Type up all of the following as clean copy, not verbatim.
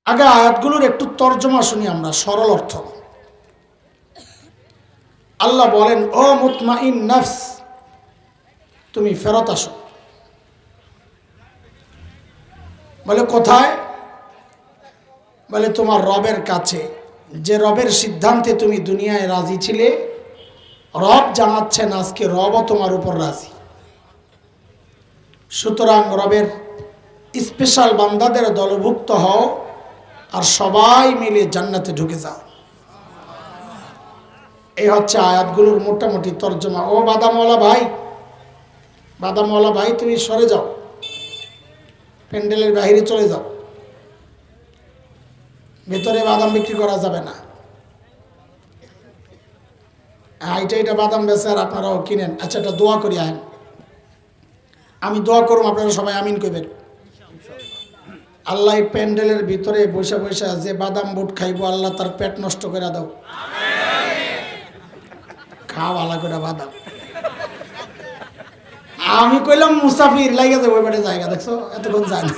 আগে আয়াতগুলোর একটু তর্জমা শুনি আমরা, সরল অর্থ। আল্লাহ বলেন, ও মুতমাইন নফস, তুমি ফেরত আসো। বলে কোথায়? বলে তোমার রবের কাছে, যে রবের সিদ্ধান্তে তুমি দুনিয়ায় রাজি ছিলে। রব জানাচ্ছেন আজকে রবও তোমার উপর রাজি। সুতরাং রবের স্পেশাল বান্দাদের দলভুক্ত হও আর সবাই মিলে জান্নাতে ঢুকে যাও। এই হচ্ছে আয়াতগুলোর মোটামুটি তর্জমা। ও বাদামওয়ালা ভাই, বাদামওয়ালা ভাই, তুমি সরে যাও, প্যান্ডেলের বাইরে চলে যাও, ভেতরে বাদাম বিক্রি করা যাবে না। এটা বাদাম বেচে আর আপনারাও কিনেন। আচ্ছা, এটা দোয়া করি। আহেন, আমি দোয়া করুম, আপনারা সবাই আমিন কইবেন। আল্লাহ প্যান্ডেলের ভিতরে বৈশা বৈশা যে বাদাম বুট খাইব, আল্লাহ তার পেট নষ্ট করে দাও। খাও আলা করে বাদাম। আমি কইলাম মুসাফির লাগে যাবে ওই বাড়ি জায়গা, দেখছো এতক্ষণ যায় না।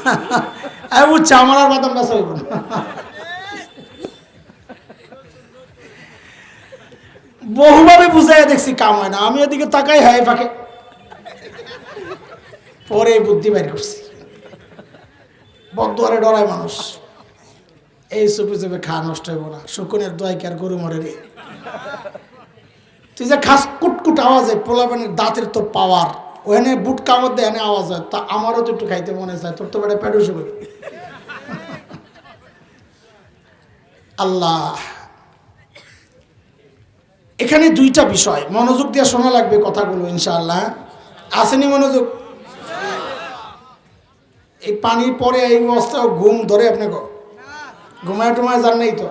বুঝছি আমার আর বাদাম বেচা হইব না। বহুভাবে বুঝাই দেখছি, কাম হয় না। আমি এদিকে তাকাই, হাই ফাঁকে পরে বুদ্ধি বাইর করছি। বদুয়ারে ডরায় মানুষ, এই চুপে চুপে খা, নষ্ট হইব না। শকুনের দোয়াই কি আর গরু মরে রে? তুই যে খাস কুটকুট আওয়াজে পোলাপানের দাঁতের তো পাওয়ার, ওখানে বুট কামড় দেয়, এনে আওয়াজ হয়। তা আমারও তো একটু খাইতে মনে চায়, তোর তো বেটা পেটও শুবে। আল্লাহ, এখানে দুইটা বিষয়, মনোযোগ দিয়ে শোনা লাগবে কথাগুলো ইনশাআল্লাহ। আসেনি মনোযোগ? এই পানির পরে এই অবস্থায় ঘুম ধরে আপনাকে? ঘুমায় টুমায় যান নাই তো?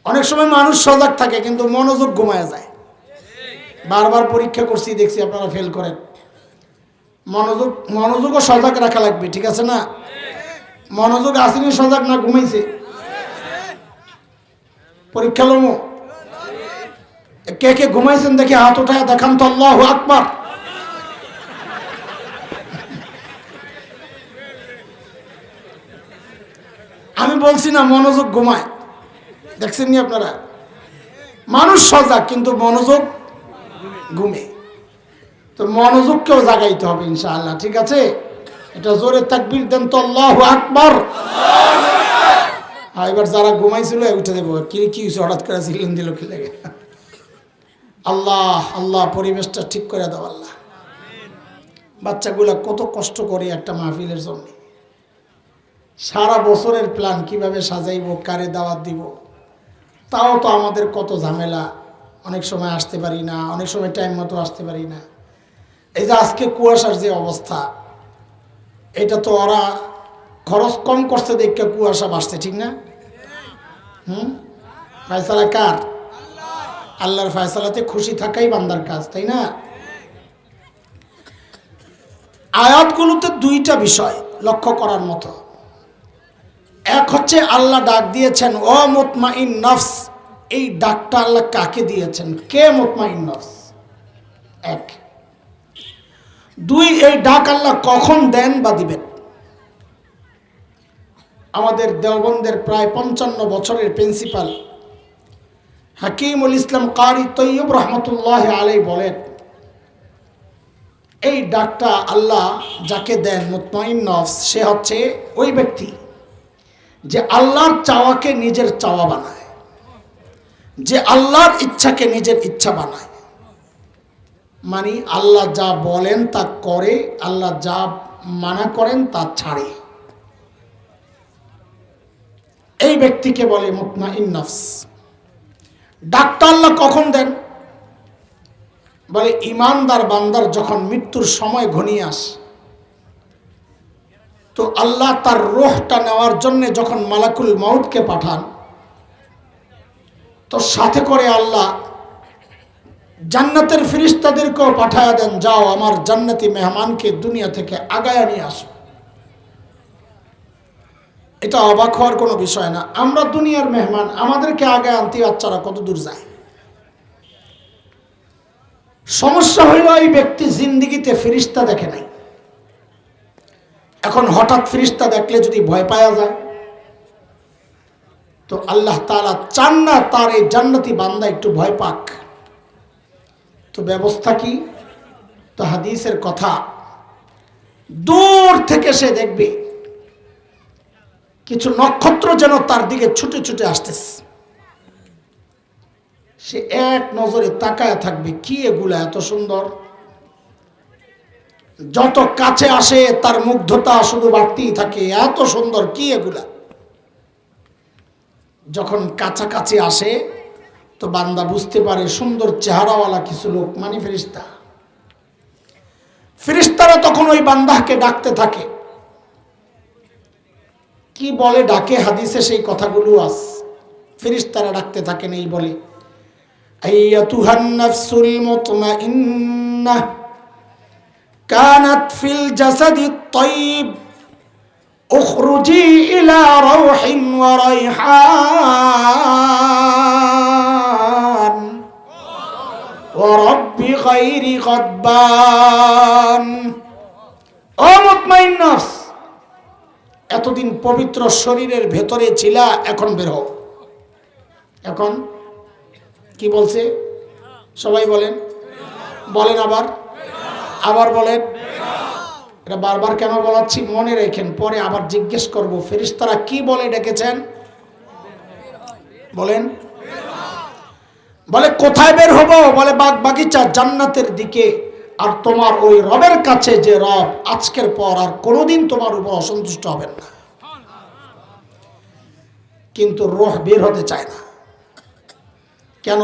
অনেক সময় মানুষ সজাগ থাকে কিন্তু মনোযোগ ঘুমায় যায়। বারবার পরীক্ষা করছি, দেখছি আপনারা ফেল করেন। মনোযোগও সজাগ রাখা লাগবে, ঠিক আছে না? মনোযোগ আসেনি, সজাগ না ঘুমাইছে? পরীক্ষা লমো, কে কে ঘুমাইছেন দেখে হাত উঠায় দেখান তো। আল্লাহু আকবার। আমি বলছি না মনোযোগ ঘুমায়, দেখছেন নি আপনারা? মানুষ সজাগ কিন্তু মনোযোগ ঘুমে। তো মনোযোগকেও জাগাইতে হবে ইনশাআল্লাহ, ঠিক আছে? এটা জোরে তাকবীর দেন তো, আল্লাহু আকবার। এবার যারা ঘুমাইছিল উঠে দেবো। কি হয়েছে হঠাৎ করে ছিলেন দিল কি লাগে? আল্লাহ আল্লাহ, পরিবেশটা ঠিক করে দাও আল্লাহ। বাচ্চাগুলা কত কষ্ট করে একটা মাহফিলের জন্য, সারা বছরের প্ল্যান কিভাবে সাজাইব, কারে দাওয়াত দিব, তাও তো আমাদের কত ঝামেলা। অনেক সময় আসতে পারি না, অনেক সময় টাইম মতো আসতে পারি না। এই যে আজকে কুয়াশার যে অবস্থা, এটা তো ওরা খরচ কম করছে দেখে কুয়াশা বাসছে, ঠিক না? ফয়সালা কার? আল্লাহর ফয়সালাতে খুশি থাকাই বান্দার কাজ, তাই না? আয়াতগুলোতে দুইটা বিষয় লক্ষ্য করার মতো। এক হচ্ছে আল্লাহ ডাক দিয়েছেন ও মুতমাইন নফস। এই ডাকটা আল্লাহ কাকে দিয়েছেন? কে মুতমাইন নফস? এক। দুই, এই ডাক আল্লাহ কখন দেন বা দিবেন? আমাদের দেওবন্দের প্রায় 55 বছরের প্রিন্সিপাল হাকিমুল ইসলাম কারি তৈয়ব রহমতুল্লাহ আলাইহি বলেন, এই ডাকটা আল্লাহ যাকে দেন মুতমাইন নফস, সে হচ্ছে ওই ব্যক্তি যে আল্লাহর চাওয়াকে নিজের চাওয়া বানায়, যে আল্লাহর ইচ্ছাকে নিজের ইচ্ছা বানায়। মানে আল্লাহ যা বলেন তা করে, আল্লাহ যা মানা করেন তা ছাড়ে। এই ব্যক্তিকে বলে মুতমাইন নফস। ডাকটা আল্লাহ কখন দেন? বলে ইমানদার বান্দার যখন মৃত্যুর সময় ঘনিয়ে আসে, তো আল্লাহ তার রূহটা নেওয়ার জন্য যখন মালাকুল মউতকে পাঠান, তো সাথে করে আল্লাহ জান্নাতের ফেরেশতাদেরকেও পাঠায়া দেন, যাও আমার জান্নাতি মেহমানকে দুনিয়া থেকে আগায়া নিয়ে আসো। এটা অবাক হওয়ার কোনো বিষয় না। আমরা দুনিয়ার মেহমান, আমাদেরকে আগে আনতে বাচ্চারা কত দূর যায়। সমস্যা হইল এই ব্যক্তি জিন্দিগিতে ফেরেশতা দেখে নাই। এখন হঠাৎ ফেরেশতা দেখলে যদি ভয় পাওয়া যায়, তো আল্লাহ তাআলা চান না তার এই জান্নাতি বান্দা একটু ভয় পাক। তো ব্যবস্থা কি? তো হাদিসের কথা, দূর থেকে সে দেখবে কিছু নক্ষত্র যেন তার দিকে ছুটে ছুটে আসতেছে। সে এক নজরে তাকায় থাকবে, কি এগুলা এত সুন্দর। যত কাছে আসে তার মুগ্ধতা শুধু বাড়তেই থাকে, এত সুন্দর কি এগুলা। যখন কাছাকাছি আসে তো বান্দা বুঝতে পারে সুন্দর চেহারাওয়ালা কিছু লোক, মানে ফেরেশতা। ফেরেশতারা তখন ওই বান্দাকে ডাকতে থাকে। কি বলে ডাকে? হাদিসে সেই কথাগুলো আছে। ফেরেশতারা ডাকতে থাকেন এই বলে, আইয়াতুহান নাফসুল মুতমাইন্নাহ কানাত ফিল জাসাদিত তাইয়িব উখরুজি ইলা রাউহিন ওয়া রাইহান ওয়া রাব্বি গায়রি গাদবান। ও মুতমাইন নফস, এতদিন পবিত্র শরীরের ভেতরে ছিলা, এখন বের হও। এখন কি বলছে? সবাই বলেন, বলেন আবার, আবার বলেন। এটা বারবার কেন বলাচ্ছি মনে রেখেন, পরে আবার জিজ্ঞেস করব ফেরেশতারা কি বলে ডেকেছেন। বলেন, বলে কোথায় বের হবো? বলে বাগ বাগিচা, জান্নাতের দিকে। আর তোমার ওই রবের কাছে যে রব আজকের পর আর কোনোদিন তোমার উপর অসন্তুষ্ট হবেন না। কিন্তু রূহ বের হতে চায় না। কেন?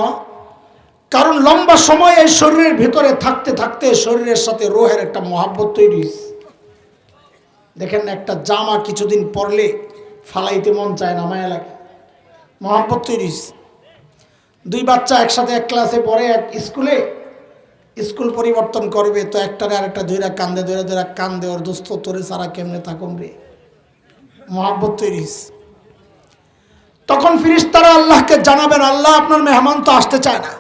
কারণ লম্বা সময় এই শরীরের ভিতরে থাকতে থাকতে শরীরের সাথে রূহের একটা মহাব্বত তৈরি হয়েছে। দেখেন না, একটা জামা কিছুদিন পরলে ফালাইতে মন চায় না, মায়া লাগে, মহাব্বত তৈরি হয়েছে। দুই বাচ্চা একসাথে এক ক্লাসে পড়ে, এক স্কুলে, স্কুল পরিবর্তন করবে তো একটারে আরেকটা ধৈরা কান্দে, ধৈরা ধৈরা কান্দে, ওর দোস্ত তোরে সারা কেমনে থাকুন রে, মহাব্বত তৈরি হয়েছে। তখন ফেরেশতারা আল্লাহকে জানাবেন, আল্লাহ আপনার মেহমান তো আসতে চায় না।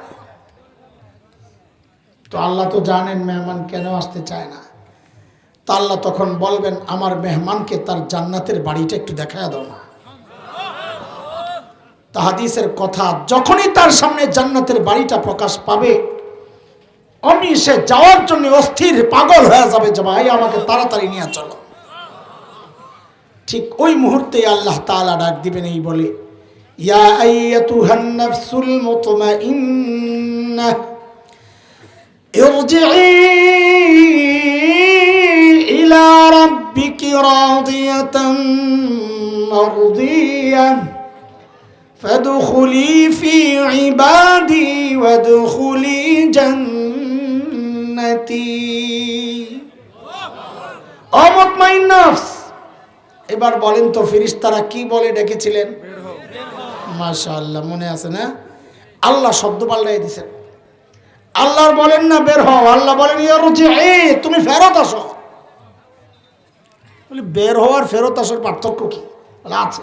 তো আল্লাহ তো জানেন মেহমান কেন আসতে চায় না। তা আল্লাহ তখন বলবেন, আমার মেহমানকে তার জান্নাতের বাড়িটা একটু দেখায় দাও না। তা হাদিসের কথা, যখনই তার সামনে জান্নাতের বাড়িটা প্রকাশ পাবে অমনি সে যাওয়ার জন্য অস্থির, পাগল হয়ে যাবে যে ভাই আমাকে তাড়াতাড়ি নিয়ে চলো। ঠিক ওই মুহূর্তে আল্লাহ তাআলা ডাক দিবেন এই বলে, ইয়া আইয়াতুহান নাফসুল মুতমাইন্নাহ ইরজিই ইলা রাব্বিকি রাদিয়াতান মারদিয়াহ ফাদখুলি ফি ইবাদি ওয়াদখুলি জান্নাতি। ও মুতমাইন নফস, এবার বলেন তো ফেরেশতারা কি বলে ডেকেছিলেন? মাশাআল্লাহ, মনে আছে না? আল্লাহ শব্দ পাল্টাই দিয়েছেন। আল্লাহ বলেন না বের হও, আল্লাহ বলেন ইরজিই, তুমি ফেরত আসো। বলে বের হওয়ার ফেরত আসার পার্থক্য কি? বলে আছে।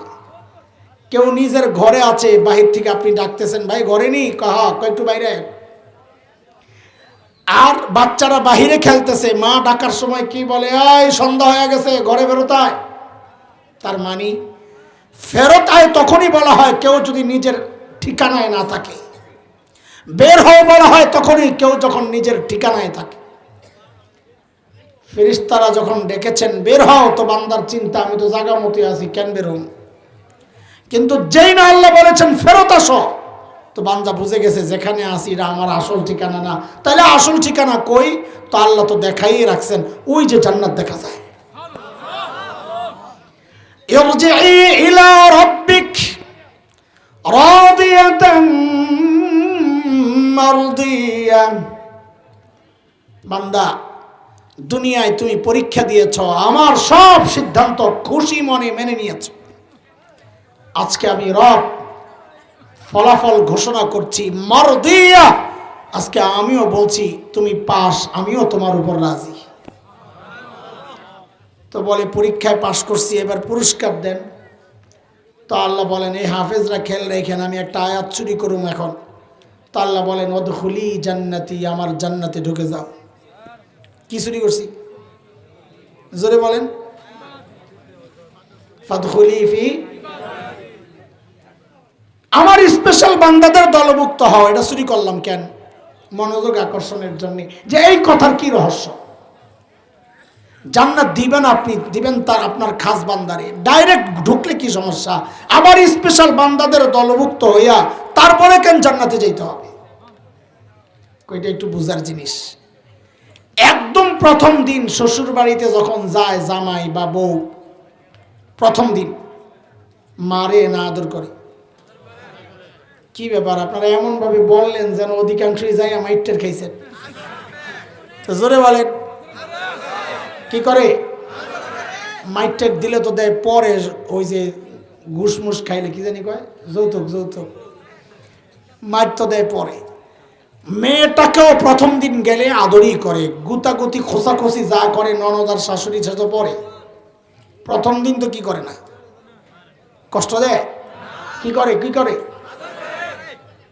কেউ নিজের ঘরে আছে, বাহির থেকে আপনি ডাকতেছেন, ভাই ঘরে নি, কহা একটু বাইরে। আর বাচ্চারা বাহিরে খেলতেছে, মা ডাকার সময় কি বলে, এই সন্ধ্যা হয়ে গেছে ঘরে বেরোতে হয়। তার মানে ফেরত আয় তখনই বলা হয় কেউ যদি নিজের ঠিকানায় না থাকে। বের হও বলা হয় তখনই কেউ যখন নিজের ঠিকানায় থাকে। ফেরেশতারা যখন ডেকেছেন বের হও, তো বান্দার চিন্তা, আমি তো জায়গা মতো আছি, কেন বের হম? কিন্তু যেই না আল্লাহ বলেছেন ফেরত আসো, তো বান্দা বুঝে গেছে যেখানে আসি এটা আমার আসল ঠিকানা না। তাহলে আসল ঠিকানা কই? তো আল্লাহ তো দেখাই রাখছেন, ওই যে জান্নাত দেখা যায়। ইরজিই ইলা রাব্বিক রাদিয়াতান মারদিয়া। বান্দা, দুনিয়ায় তুমি পরীক্ষা দিয়েছ, আমার সব সিদ্ধান্ত খুশি মনে মেনে নিয়েছ। আজকে আমি রব ফলাফল ঘোষণা করছি, মারদিয়া। আজকে আমিও বলছি তুমি পাস, আমিও তোমার উপর রাজি। তো বলে পরীক্ষায় পাস করছি, এবার পুরস্কার দেন। তো আল্লাহ বলেন, এই হাফেজরা খেল রেখেন, আমি একটা আয়াত চুরি করুম এখন। তো আল্লাহ বলেন, ওদখুলি জান্নাতি, আমার জান্নাতে ঢুকে যাও। কি চুরি করছি? জোরে বলেন, ফাদখুলি ফি। স্পেশাল বান্দাদের দলভুক্ত হও। এটা শুরু করলাম কেন? মনোযোগ আকর্ষণের জন্য, যে এই কথার কি রহস্য। জান্নাত দিবেন আপনি, দিবেন তার আপনার খাস বান্দারে, ডাইরেক্ট ঢুকলে কি সমস্যা? আবার স্পেশাল বান্দাদের দলভুক্ত হইয়া তারপরে কেন জান্নাতে যেতে হবে? কইটা একটু বুঝার জিনিস। একদম প্রথম দিন শ্বশুর বাড়িতে যখন যায় জামাই বা বউ, প্রথম দিন মারে না আদর করে? কি ব্যাপার আপনারা এমন ভাবে বললেন যেন অধিকাংশই যায় মাইটের খাইছেন। তো জোরে বলেন, কি করে? মাইটের দিলে তো দেয় পরে, ওই যে ঘুষমুষ খাইলে কি জানি কয়, যৌতুক, যৌতুক মাইট তো দেয় পরে। মেয়েটাকেও প্রথম দিন গেলে আদরই করে, গুতাগুতি খোসাখোসি যা করে ননদ আর শাশুড়ি সে তো পরে। প্রথম দিন তো কি করে না, কষ্ট দেয়? কি করে? কি করে?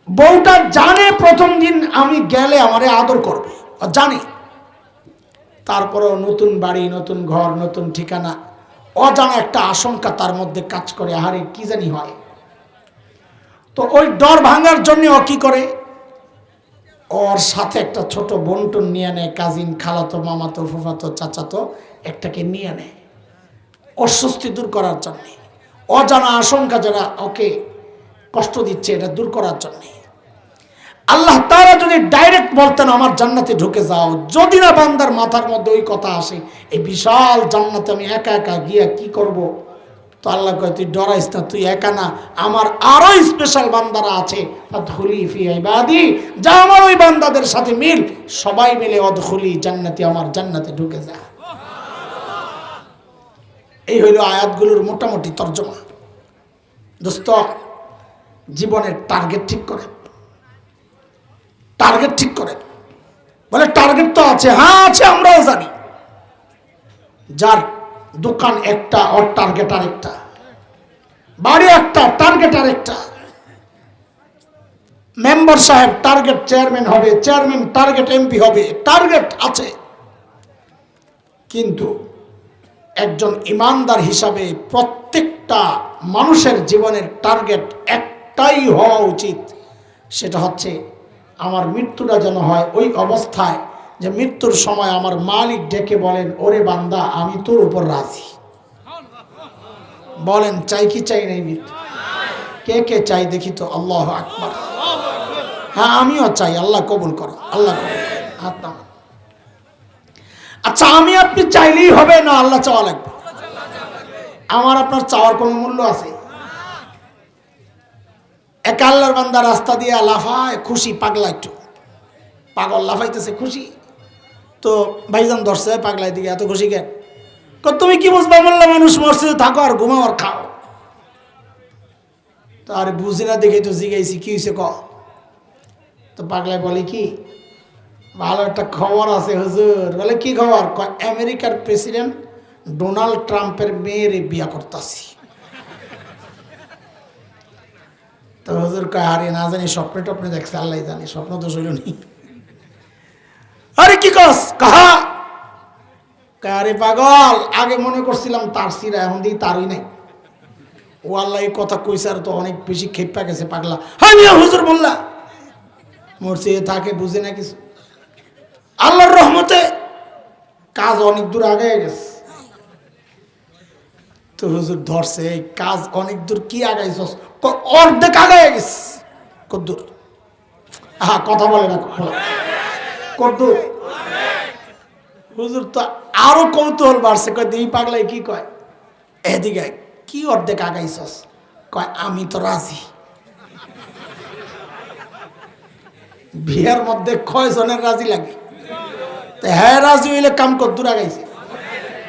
বউটা জানে প্রথম দিন আমি গেলে আমারে আদর করবে, জানে। তারপরেও নতুন বাড়ি, নতুন ঘর, নতুন ঠিকানা, অজানা একটা আশঙ্কা তার মধ্যে কাজ করে, আহারে কি জানি হয়। তো ওই ডর ভাঙার জন্য ও কি করে, ওর সাথে একটা ছোট বন্টন নিয়ে নেয়, কাজিন, খালাতো, মামাতো, ফুফাতো, চাচাতো একটাকে নিয়ে নেয় অস্বস্তি দূর করার জন্যে, অজানা আশঙ্কা যারা ওকে কষ্ট দিচ্ছে এটা দূর করার জন্যে। আল্লাহ তাআলা যদি ডাইরেক্ট বলতেন আমার জান্নাতে ঢুকে যাও, যদি না বান্দার মাথার মধ্যে ওই কথা আসে এই বিশাল জান্নাতে আমি একা একা গিয়া কি করব, তো আল্লাহ কয় তুই ডরাইস না, তুই একা না, আমার আরো স্পেশাল বান্দারা আছে, ফাদখুলি ফি ইবাদি, যা আমার ওই বান্দাদের সাথে মিল, সবাই মিলে অদখুলি জান্নাতি, আমার জান্নাতে ঢুকে যা। এই হইল আয়াতগুলোর মোটামুটি তর্জমা। দোস্ত, জীবনের টার্গেট ঠিক করে, টার্গেট ঠিক করে। বলে টার্গেট তো আছে, হ্যাঁ আছে, আমরাও জানি। যার দোকান একটা, ওর টার্গেট আরেকটা, বাড়ি একটা, টার্গেট আরেকটা। মেম্বার সাহেব টার্গেট চেয়ারম্যান হবে, চেয়ারম্যান টার্গেট এমপি হবে, টার্গেট আছে। কিন্তু একজন ইমানদার হিসাবে প্রত্যেকটা মানুষের জীবনের টার্গেট একটাই হওয়া উচিত, সেটা হচ্ছে আমার মৃত্যুটা যেন হয় ওই অবস্থায় যে মৃত্যুর সময় আমার মালিক ডেকে বলেন, ওরে বান্দা আমি তোর উপর রাজি। বলেন চাই কি চাই নাই মৃত্যু? কে কে চাই দেখি তো, আল্লাহু আকবার। হ্যাঁ আমিও চাই, আল্লাহ কবুল করো, আল্লাহ কবুল। হাত নামান। আচ্ছা আমি আপনি চাইলেই হবে না, আল্লাহ চাওয়া লাগবে? আমার আপনার চাওয়ার কোনো মূল্য আছে? এক আল্লাহর বান্দা রাস্তা দিয়ে লাফায়, খুশি, পাগলা, একটু পাগল লাফাইতেছে খুশি, তো ভাইজান ধরছে, পাগলাই দিকে এত খুশি কেন? তুমি কি বুঝবা, বললাম মানুষ মরছে, থাকো আর ঘুমাও আর খাও। তো আর বুঝি না দেখে তো জিগাইছি কি হয়েছে ক। তো পাগলাই বলে কি, ভালো একটা খবর আছে হুজুর। বলে কি খবর? আমেরিকার প্রেসিডেন্ট ডোনাল্ড ট্রাম্পের মেয়ের বিয়া করতেছি। তো হুজুর কয়, আরে না জানি স্বপ্নে টপ্নে দেখছে, আল্লাহ জানি, স্বপ্ন তো শৈল নি। আরে কি কস? কাহা? আরে পাগল, আগে মনে করছিলাম তার সিরা, এখন দিই তারই নাই। ও আল্লাহ এই কথা কইছে, আর তো অনেক বেশি খেপা গেছে পাগলা। হ্যাঁ মিয়া হুজুর বললা মরছে, থাকে বুঝে না কিছু। আল্লাহর রহমতে কাজ অনেক দূর আগে গেছে। তো হুজুর ধরছে, এই কাজ অনেক দূর কি আগাইছ? অর্ধেক আগায় গেছে। কদ্দূর? হ্যাঁ কথা বলে না, কদ্দূর? হুজুর তো আরো কৌতূহল বাড়ছে, কয় এই পাগলাই কি কয়, এদিকে কি অর্ধেক আগাইছস? কয় আমি তো রাজি। বিয়ের মধ্যে কয়জনের রাজি লাগে? হ্যাঁ রাজি হইলে কাম কদ্দূর আগাইছে?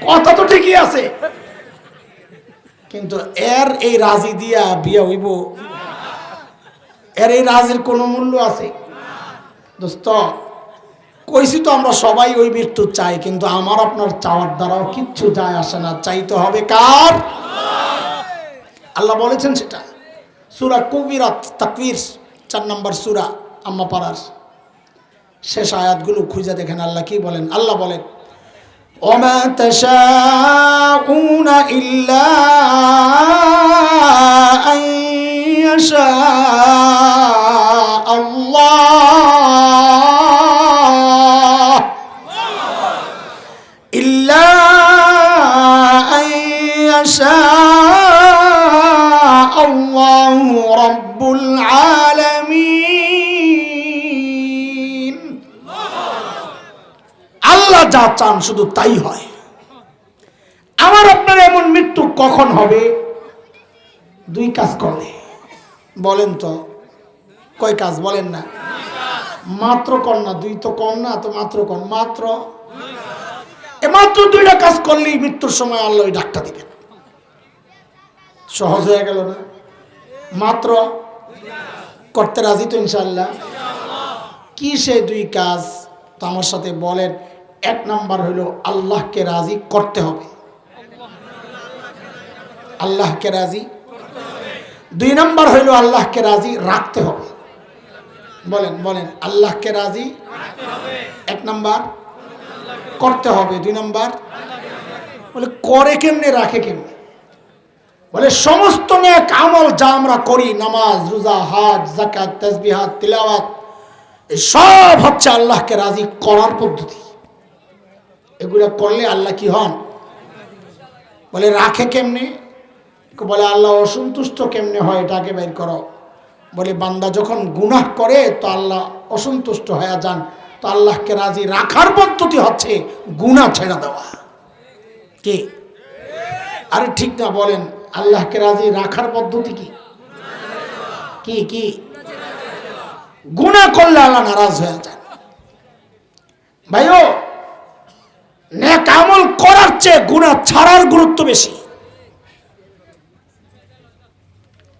কথা তো ঠিকই আছে, কিন্তু এর এই রাজি দিয়া বিয়া হইব? এর এই রাজির কোনো মূল্য আছে? দোস্ত কইছি তো আমরা সবাই ওই মৃত্যু চাই, কিন্তু আমার আপনার চাওয়ার দ্বারাও কিচ্ছু যায় আসে না, চাইতে হবে কার? আল্লাহ বলেছেন সেটা সূরা কুবিরাত তাকবীর 4 নম্বর সূরা আম্মা পাড়ার শেষ আয়াতগুলো খুঁজে দেখেন আল্লাহ কি বলেন। আল্লাহ বলেন, ওমা তাশাউনা ইল্লা আন ইয়াশা যা চান শুধু তাই হয়। আমার আপনার এমন মৃত্যু কখন হবে? দুই কাজ করলে। বলেন তো কয় কাজ বলেন না? মাত্র কর না, দুই তো কম না, তো মাত্র কর, মাত্র দুইটা কাজ করলেই মৃত্যুর সময় আল্লাহ ওই ডাকটা দিবেন। সহজ হয়ে গেল না? মাত্র করতে রাজি তো ইনশাআল্লাহ? কি সেই দুই কাজ? তো আমার সাথে বলেন। এক নাম্বার হলো আল্লাহকে রাজি করতে হবে, আল্লাহকে রাজি। দুই নাম্বার হইল আল্লাহকে রাজি রাখতে হবে। বলেন বলেন, আল্লাহকে রাজি এক নাম্বার, করতে হবে দুই নাম্বার। বলে করে কেমনে, রাখে কেমনে? বলে সমস্ত নেক আমল যা আমরা করি, নামাজ, রোজা, হজ, যাকাত, তাসবিহাত, তিলাওয়াত, এই সব হচ্ছে আল্লাহকে রাজি করার পদ্ধতি। এগুলো করলে আল্লাহ কি হন? বলে রাখে কেমনে? বলে আল্লাহ অসন্তুষ্ট কেমনে হয়, এটাকে বের করো। বলে বান্দা যখন গুনাহ করে তো আল্লাহ অসন্তুষ্ট হয়ে যান, তো আল্লাহকে রাজি রাখার পদ্ধতি হচ্ছে গুনাহ ছেড়ে দেওয়া। কি? আরে ঠিক না? বলেন আল্লাহকে রাজি রাখার পদ্ধতি কি? কি কি? গুনাহ করলে আল্লাহ নারাজ হয়ে যান। ভাইও, নেক আমল করার চেয়ে গুনাহ ছাড়ার গুরুত্ব বেশি।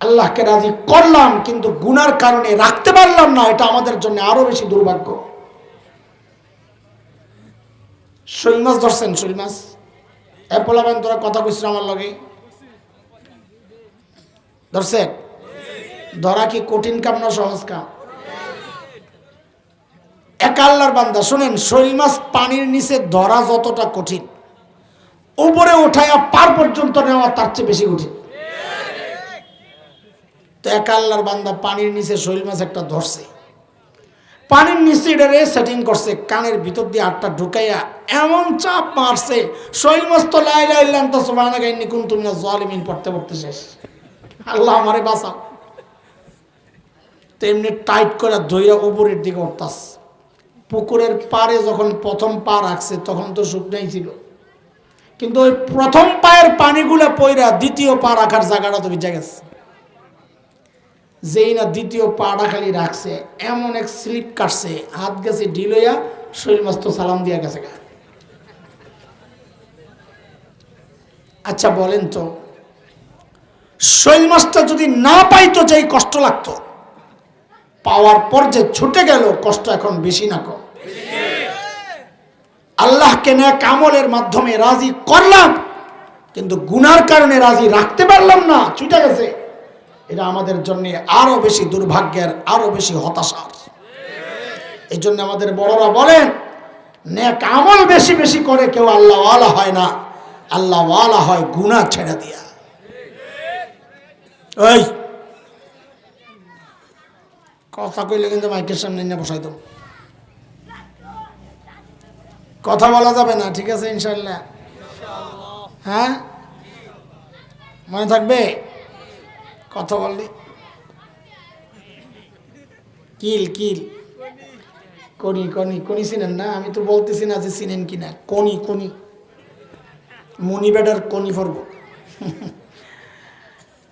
আল্লাহকে রাজি করলাম কিন্তু গুনার কারণে রাখতে পারলাম না, এটা আমাদের জন্য আরো বেশি দুর্ভাগ্য। শৈল মাছ ধরছেন? শৈল মাছ এপলাবেন তোরা কথা কইছিল আমার লগে, ধরছেন? ধরা কি কঠিন কাম না সহজ কাম? এক আল্লাহর বান্দা শুনেন, শৈল মাছ পানির নিচে ধরা যতটা কঠিন, উপরে উঠাইয়া পার পর্যন্ত নেওয়া তার চেয়ে বেশি কঠিন। তো এক আল্লাহর বান্দা পানির নিচে শৈল মাছ একটা ধরছে, পানির নিচে এটারে সেটিং করছে, কানের ভিতর দিয়ে হাতটা ঢুকাইয়া এমন চাপ মারছে, শৈল মাছ তো লা ইলাহা ইল্লা আনতা সুবহানাকা ইন্নী কুনতু মিনাজ জালিমিন পড়তে পড়তে শেষ। আল্লাহ আমারে বাঁচাও। তেমনি টাইট করে ধইরা উপরের দিকে উঠতাস। পুকুরের পাড়ে যখন প্রথম পা রাখছে তখন তো শুকনাই ছিল, কিন্তু ওই প্রথম পায়ের পানিগুলো পইরা দ্বিতীয় পা রাখার জায়গাটা তো ভিজে গেছে। যেই না দ্বিতীয় পাটা খালি রাখছে, এমন এক স্লিপ কাটছে, হাত গেছে ঢিল হইয়া, শৈল মাছ তো সালাম দিয়া গেছে। আচ্ছা বলেন তো, শৈল মাছটা যদি না পাইতো যেই কষ্ট লাগতো, পাওয়ার পর যে ছুটে গেল, কষ্ট এখন বেশি না কম? আল্লাহকে নেক আমলের মাধ্যমে রাজি করলাম কিন্তু গুনার কারণে রাজি রাখতে পারলাম না, ছুটে গেছে। এটা আমাদের জন্য আরো বেশি দুর্ভাগ্যের, আরো বেশি হতাশার। এই জন্য আমাদের বড়রা বলেন, নেক আমল বেশি বেশি করে কেউ আল্লাহ ওয়ালা হয় না, আল্লাহ ওয়ালা হয় গুনাহ ছেড়ে দিয়া। ওই কথা কইলে কিন্তু মাইকের সামনে নিয়ে বসাই দেব, কথা বলা যাবে না, ঠিক আছে ইনশাল্লাহ? হ্যাঁ, মনে থাকবে? কথা বললি কিল কিল কনি কনি কনি চিনেন না? আমি তো বলতেছি না যে চিনেন কিনা। কনি কনি মনি বেডার কনি ফরব।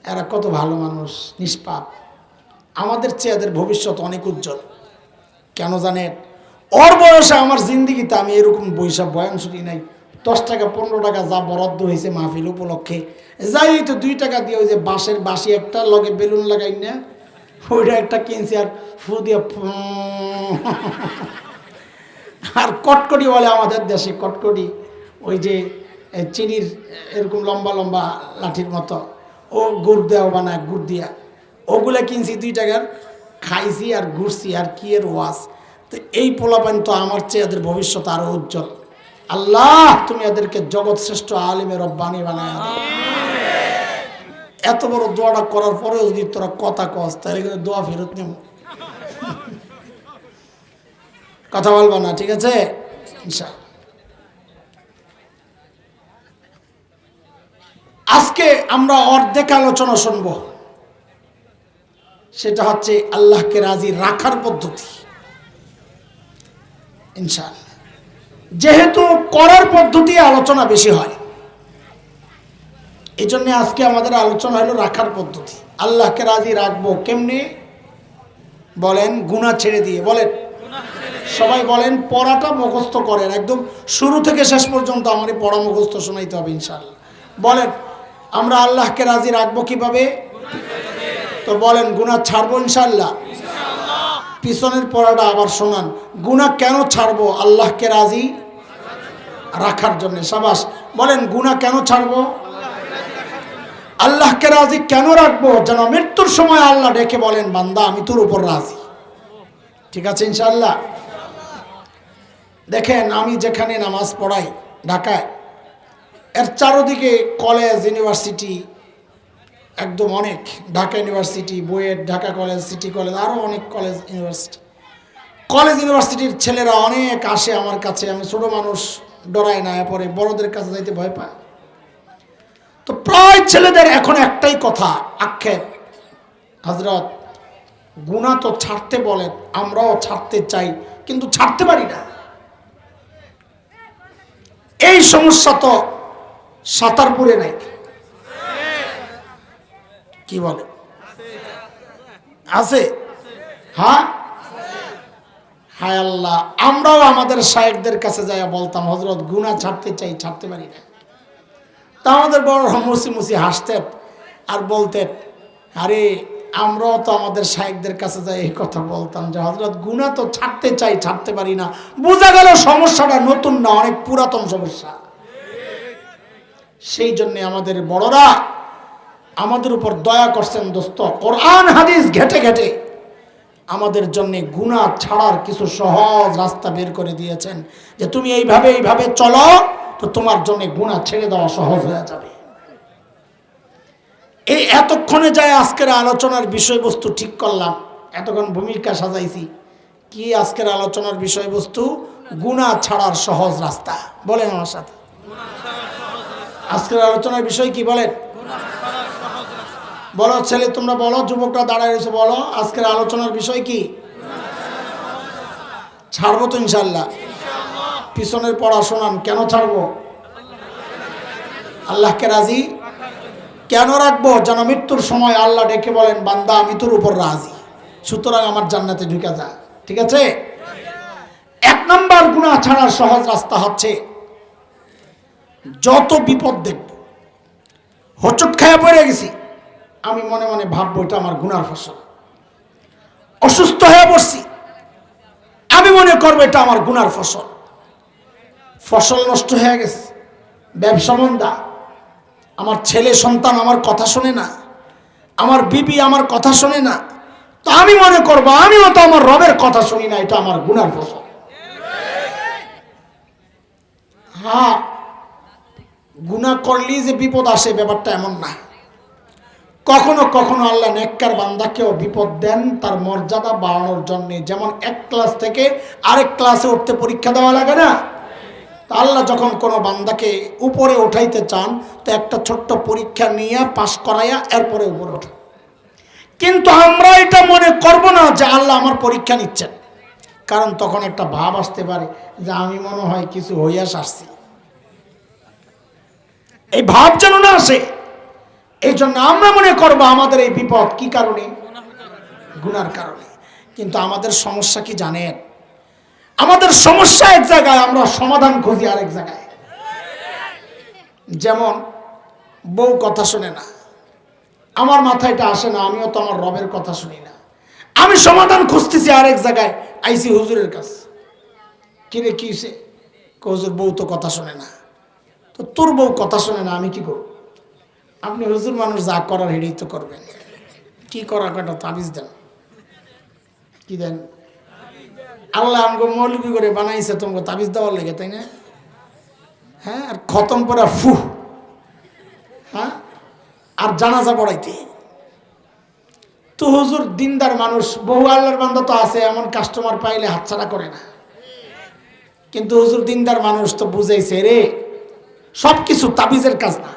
এরা কত ভালো মানুষ, নিষ্পাপ। আমাদের চেয়ে এদের ভবিষ্যৎ অনেক উজ্জ্বল। কেন জানেন? ওর বয়সে আমার জিন্দিগিতে আমি এরকম বৈশাখ বয়ান শুনি নাই। 10 টাকা 15 টাকা যা বরাদ্দ হয়েছে মাহফিল উপলক্ষে, যাই তো 2 টাকা দিয়ে ওই যে বাঁশের বাঁশি একটা লগে বেলুন লাগাই না, ওইটা একটা কিনছি, আর ফু দিয়ে আর কটকটি বলে আমাদের দেশে, কটকটি ওই যে চিনির এরকম লম্বা লম্বা লাঠির মতো, ও গুড় দেওয়া বানায়, গুড় দিয়া ওগুলা কিনছি 2 টাকার, খাইছি আর ঘুরছি, আর কি এর ওয়াজ। তো এই পোলাপান তো আমার চেয়ে এদের ভবিষ্যৎ আরো উজ্জ্বল। আল্লাহ তুমি এদেরকে জগৎ শ্রেষ্ঠ আলিমে রব্বানি বানায় দাও। এত বড় দোয়াটা করার পরেও যদি তোরা কথা কস, তাহলে কিন্তু দোয়া ফেরত নেব। কথা বলবা না, ঠিক আছে? আজকে আমরা অর্ধেক আলোচনা শুনব, সেটা হচ্ছে আল্লাহকে রাজি রাখার পদ্ধতি। ইনশাআল্লাহ যেহেতু করার পদ্ধতি আলোচনা বেশি হয়, এই জন্য আজকে আমাদের আলোচনা হলো রাখার পদ্ধতি। আল্লাহকে রাজি রাখবো কেমনে? বলেন, গুনাহ ছেড়ে দিয়ে। বলেন, সবাই বলেন, পড়াটা মুখস্থ করেন, একদম শুরু থেকে শেষ পর্যন্ত আমার পড়া মুখস্থ শোনাইতে হবে ইনশাআল্লাহ। বলেন, আমরা আল্লাহকে রাজি রাখবো কিভাবে? তো বলেন, গুনাহ ছাড়বো ইনশাআল্লাহ। পিছনের পড়াটা আবার শোনান। গুনাহ কেন ছাড়বো? আল্লাহকে রাজি রাখার জন্য। সাবাস। বলেন, গুনাহ কেন ছাড়বো? আল্লাহকে রাজি কেন রাখবো? যেন মৃত্যুর সময় আল্লাহ ডেকে বলেন, বান্দা আমি তোর উপর রাজি। ঠিক আছে ইনশাআল্লাহ। দেখেন, আমি যেখানে নামাজ পড়াই ঢাকায়, এর চারদিকে কলেজ, ইউনিভার্সিটি, একদম অনেক। Dhaka university, BUET, Dhaka college, city college, আরও অনেক কলেজ ইউনিভার্সিটি। কলেজ ইউনিভার্সিটির ছেলেরা অনেক আসে আমার কাছে। আমি ছোট মানুষ, ডরাই না, এরপরে বড়দের কাছে যাইতে ভয় পায়। তো প্রায় ছেলেদের এখন একটাই কথা, আক্ষেপ, হযরত গুনাহ তো ছাড়তে বলেন, আমরাও ছাড়তে চাই কিন্তু ছাড়তে পারি না। এই সমস্যা তো সাতারপুরে নাই, কি বলে? আছে? হ্যাঁ, হায় আল্লাহ, আমরাও আমাদের শায়েখদের কাছে যাইয়া বলতাম, হযরত গুনাহ ছাড়তে চাই, ছাড়তে পারি না। তা আমাদের বড় মুসি মুসি হাসতেন আর বলতেন, আরে আমরাও তো আমাদের শায়েখদের কাছে যাই এই কথা বলতাম যে হযরত গুনাহ তো ছাড়তে চাই, ছাড়তে পারি না। বোঝা গেল সমস্যাটা নতুন না, অনেক পুরাতন সমস্যা। সেই জন্য আমাদের বড়রা আমাদের উপর দয়া করছেন দোস্ত, কোরআন হাদিস ঘেটে ঘেটে আমাদের জন্য গুনাহ ছাড়ার কিছু সহজ রাস্তা বের করে দিয়েছেন, যে তুমি এইভাবে এইভাবে চলো তো তোমার জন্য গুনাহ ছেড়ে দেওয়া সহজ হয়ে যাবে। এই এতক্ষণে যায় আজকের আলোচনার বিষয়বস্তু ঠিক করলাম, এতক্ষণ ভূমিকা সাজাইছি। কি আজকের আলোচনার বিষয়বস্তু? গুনাহ ছাড়ার সহজ রাস্তা। বলেন আমার সাথে, আজকের আলোচনার বিষয় কি? বলেন, বলো ছেলে, তোমরা বলো, যুবকরা দাঁড়ায় রয়েছে, বলো আজকের আলোচনার বিষয় কি? ছাড়বো তো ইনশাআল্লাহ। পিছনের পড়া শোনান, কেন ছাড়বো? আল্লাহকে রাজি কেন রাখবো? যেন মৃত্যুর সময় আল্লাহ ডেকে বলেন, বান্দা আমি তোর উপর রাজি, সুতরাং আমার জান্নাতে ঢুকে যা। ঠিক আছে? এক নাম্বার গুনাহ ছাড়ার সহজ রাস্তা হচ্ছে, যত বিপদ দেখব, হোঁচট খায়া পড়ে গেছি, আমি মনে মনে ভাববো এটা আমার গুনার ফসল। অসুস্থ হয়ে পড়ছি, আমি মনে করবো এটা আমার গুনার ফসল। ফসল নষ্ট হয়ে গেছে, ব্যবসা মন্দা, আমার ছেলে সন্তান আমার কথা শোনে না, আমার বিবি আমার কথা শোনে না, তো আমি মনে করবো আমিও তো আমার রবের কথা শুনি না, এটা আমার গুনার ফসল। হ্যাঁ, গুনাহ করলেই যে বিপদ আসে ব্যাপারটা এমন না। কখনো কখনো আল্লাহ নেককার বান্দাকেও বিপদ দেন তার মর্যাদা বাড়ানোর জন্য। যেমন এক ক্লাস থেকে আরেক ক্লাসে উঠতে পরীক্ষা দেওয়া লাগে না? তা আল্লাহ যখন কোনো বান্দাকে উপরে উঠাইতে চান তো একটা ছোট্ট পরীক্ষা নিয়ে পাশ করাইয়া এরপরে উপরে ওঠা। কিন্তু আমরা এটা মনে করব না যে আল্লাহ আমার পরীক্ষা নিচ্ছেন, কারণ তখন একটা ভাব আসতে পারে যে আমি মনে হয় কিছু হইয়া আসছি। এই ভাব যেন না আসে, এই জন্য আমরা মনে করবো আমাদের এই বিপদ কি কারণে? গুনার কারণে। কিন্তু আমাদের সমস্যা কি জানেন? আমাদের সমস্যা এক জায়গায়, আমরা সমাধান খুঁজি আরেক জায়গায়। যেমন বউ কথা শুনে না, আমার মাথায় এটা আসে না, আমিও তো আমার রবের কথা শুনি না, আমি সমাধান খুঁজতেছি আরেক জায়গায়, আইসি হুজুরের কাছে। কিরে কি হইছে? হুজুর বউ তো কথা শুনে না। তো তোর বউ কথা শুনে না, আমি কি করব? আপনি হুজুর মানুষ, যা করার হেডেই তো করবেন। কি করা কাটা তাবিজ দেন। কি দেন? আল্লাহ আমাকে মৌলবি করে বানাইছে তোমাকে তাবিজ দেওয়ার লেগে, তাই না? হ্যাঁ, আর খতম করে ফু, হ্যাঁ, আর জানাজা পড়াইতে। তো হুজুর দিনদার মানুষ, বহু আল্লাহর বান্দা তো আছে, এমন কাস্টমার পাইলে হাতছাড়া করে না। কিন্তু হুজুর দিনদার মানুষ তো বুঝাইছে, রে সব কিছু তাবিজের কাজ না,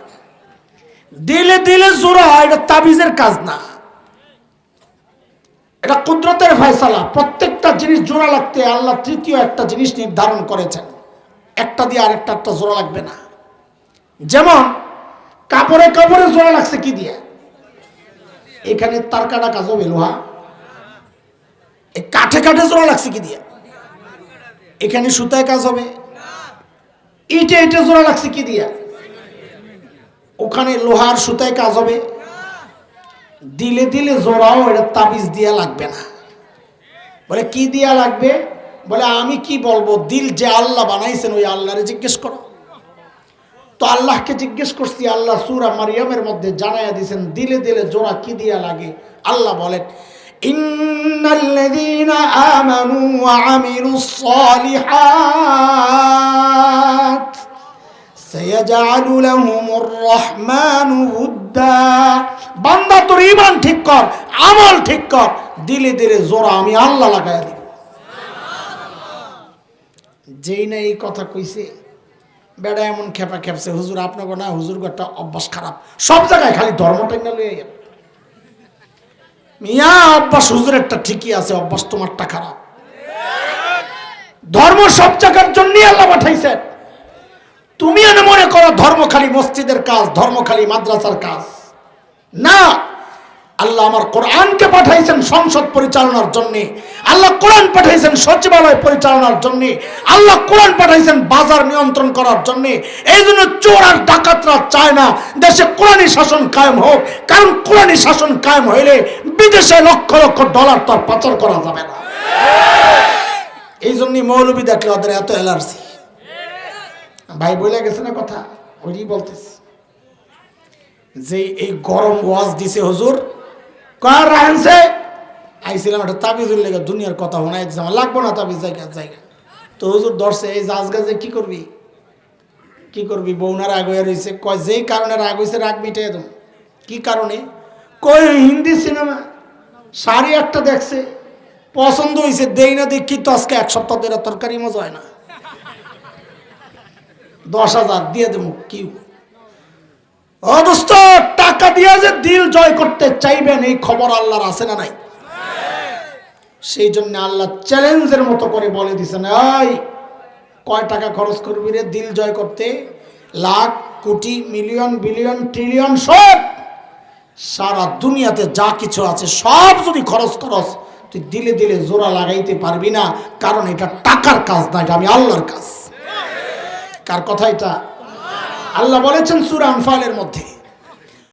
দিলে দিলে জোড়া, এটা তাবিজের কাজ না, এটা কুদরতের ফয়সালা। প্রত্যেকটা জিনিস জোড়া লাগতে আল্লাহ তৃতীয় একটা জিনিস নির্ধারণ করেছেন, একটা দিয়ে আরেকটা জোড়া লাগবে না। যেমন কাপড়ে কাপড়ে জোড়া লাগছে কি দিয়ে? এখানে তার কাটা কাজ হবে লোহা। এই কাঠে কাঠে জোড়া লাগছে কি দিয়ে? এখানে সুতায় কাজ হবে। ইটে ইটে জোড়া লাগছে কি দিয়া? ওখানে লোহার সুতায় কাজ হবে। দিলে দিলে জোড়াও, এটা তাবিজ দিয়া লাগবে না। বলে কি দিয়া লাগবে? বলে আমি কি বলবো, দিল যে আল্লাহ বানাইছেন ওই আল্লাহরে জিজ্ঞেস করো। তো আল্লাহকে জিজ্ঞেস করছি, আল্লাহ সূরা মারিয়ামের মধ্যে জানাইয়া দিয়েছেন দিলে দিলে জোড়া কি দিয়া লাগে। আল্লাহ বলেন ইন্নাল্লাযীনা আমানু ওয়া আমিলুস সালিহাত সায়াজআলু লাহুমুর রাহমানু উদ্দা। বান্দা তোর ঈমান ঠিক কর, আমল ঠিক কর, দিলে দিলে জোড়া আমি আল্লাহ লাগায়া দিব। যেই না এই কথা কইছে, বেড়া এমন খেপা খেপছে, হুজুর আপনাকে না, হুজুর একটা অভ্যাস খারাপ, সব জায়গায় খালি ধর্মটাই না লইয়া গেল। মিয়া অভ্যাস হুজুর একটা ঠিকই আছে, অভ্যাস তোমারটা খারাপ। ধর্ম সব জায়গার জন্যই আল্লাহ পাঠাইছেন। তুমি এনে মনে করো ধর্ম খালি মসজিদের কাজ, ধর্ম খালি মাদ্রাসার কাজ না। আল্লাহ আমার কোরআনকে পাঠাইছেন সংসদ পরিচালনার জন্য, আল্লাহ কোরআন পাঠাইছেন সচিবালয় পরিচালনার জন্য, আল্লাহ কোরআন পাঠাইছেন বাজার নিয়ন্ত্রণ করার জন্য। এই জন্য চোর আর ডাকাতরা চায় না দেশে কোরআনী শাসন কায়েম হোক, কারণ কোরআনী শাসন কায়েম হইলে বিদেশে লক্ষ লক্ষ ডলার তো আর পাচার করা যাবে না। এই জন্যই মৌলবী দেখলে ওদের এত অ্যালার্জি। ভাই বলে গেছে না কথা, ওই বলতেছি যে এই গরম ওয়াজ দিছে হুজুর কার রাখছে। আইছিলাম একটা তাবিজুর লেগে দুনিয়ার কথা শোনাই দিচ্ছে, আমার লাগবো না তাবিজ জায়গা জায়গা। তো হুজুর ধরছে এই জাজ গাছে কি করবি, কি করবি, বৌনার রাগ হয়ে রয়েছে। কয় যেই কারণে রাগ হয়েছে রাগ মিটে একদম। কি কারণে? কই হিন্দি সিনেমা শাড়ি একটা দেখছে পছন্দ হয়েছে, দেই না দেখি তো আজকে এক সপ্তাহ ধরে তরকারি মজা হয় না, 10,000 দিয়ে দেবো। কি অবস্থা, টাকা দিয়ে যে দিল জয় করতে চাইবেন এই খবর আল্লাহর আছে না নাই? সেই জন্য আল্লাহ চ্যালেঞ্জের মতো করে বলে দিছেন, এই কয় টাকা খরচ করবি রে দিল জয় করতে? লাখ, কোটি, মিলিয়ন, বিলিয়ন, ট্রিলিয়ন, সব সারা দুনিয়াতে যা কিছু আছে সব যদি খরচ করস, তুই দিলে দিলে জোড়া লাগাইতে পারবি না, কারণ এটা টাকার কাজ না, এটা আমি আল্লাহর কাজ। কার কথা এটা? আল্লাহ বলেছেন সূরা আনফালের মধ্যে।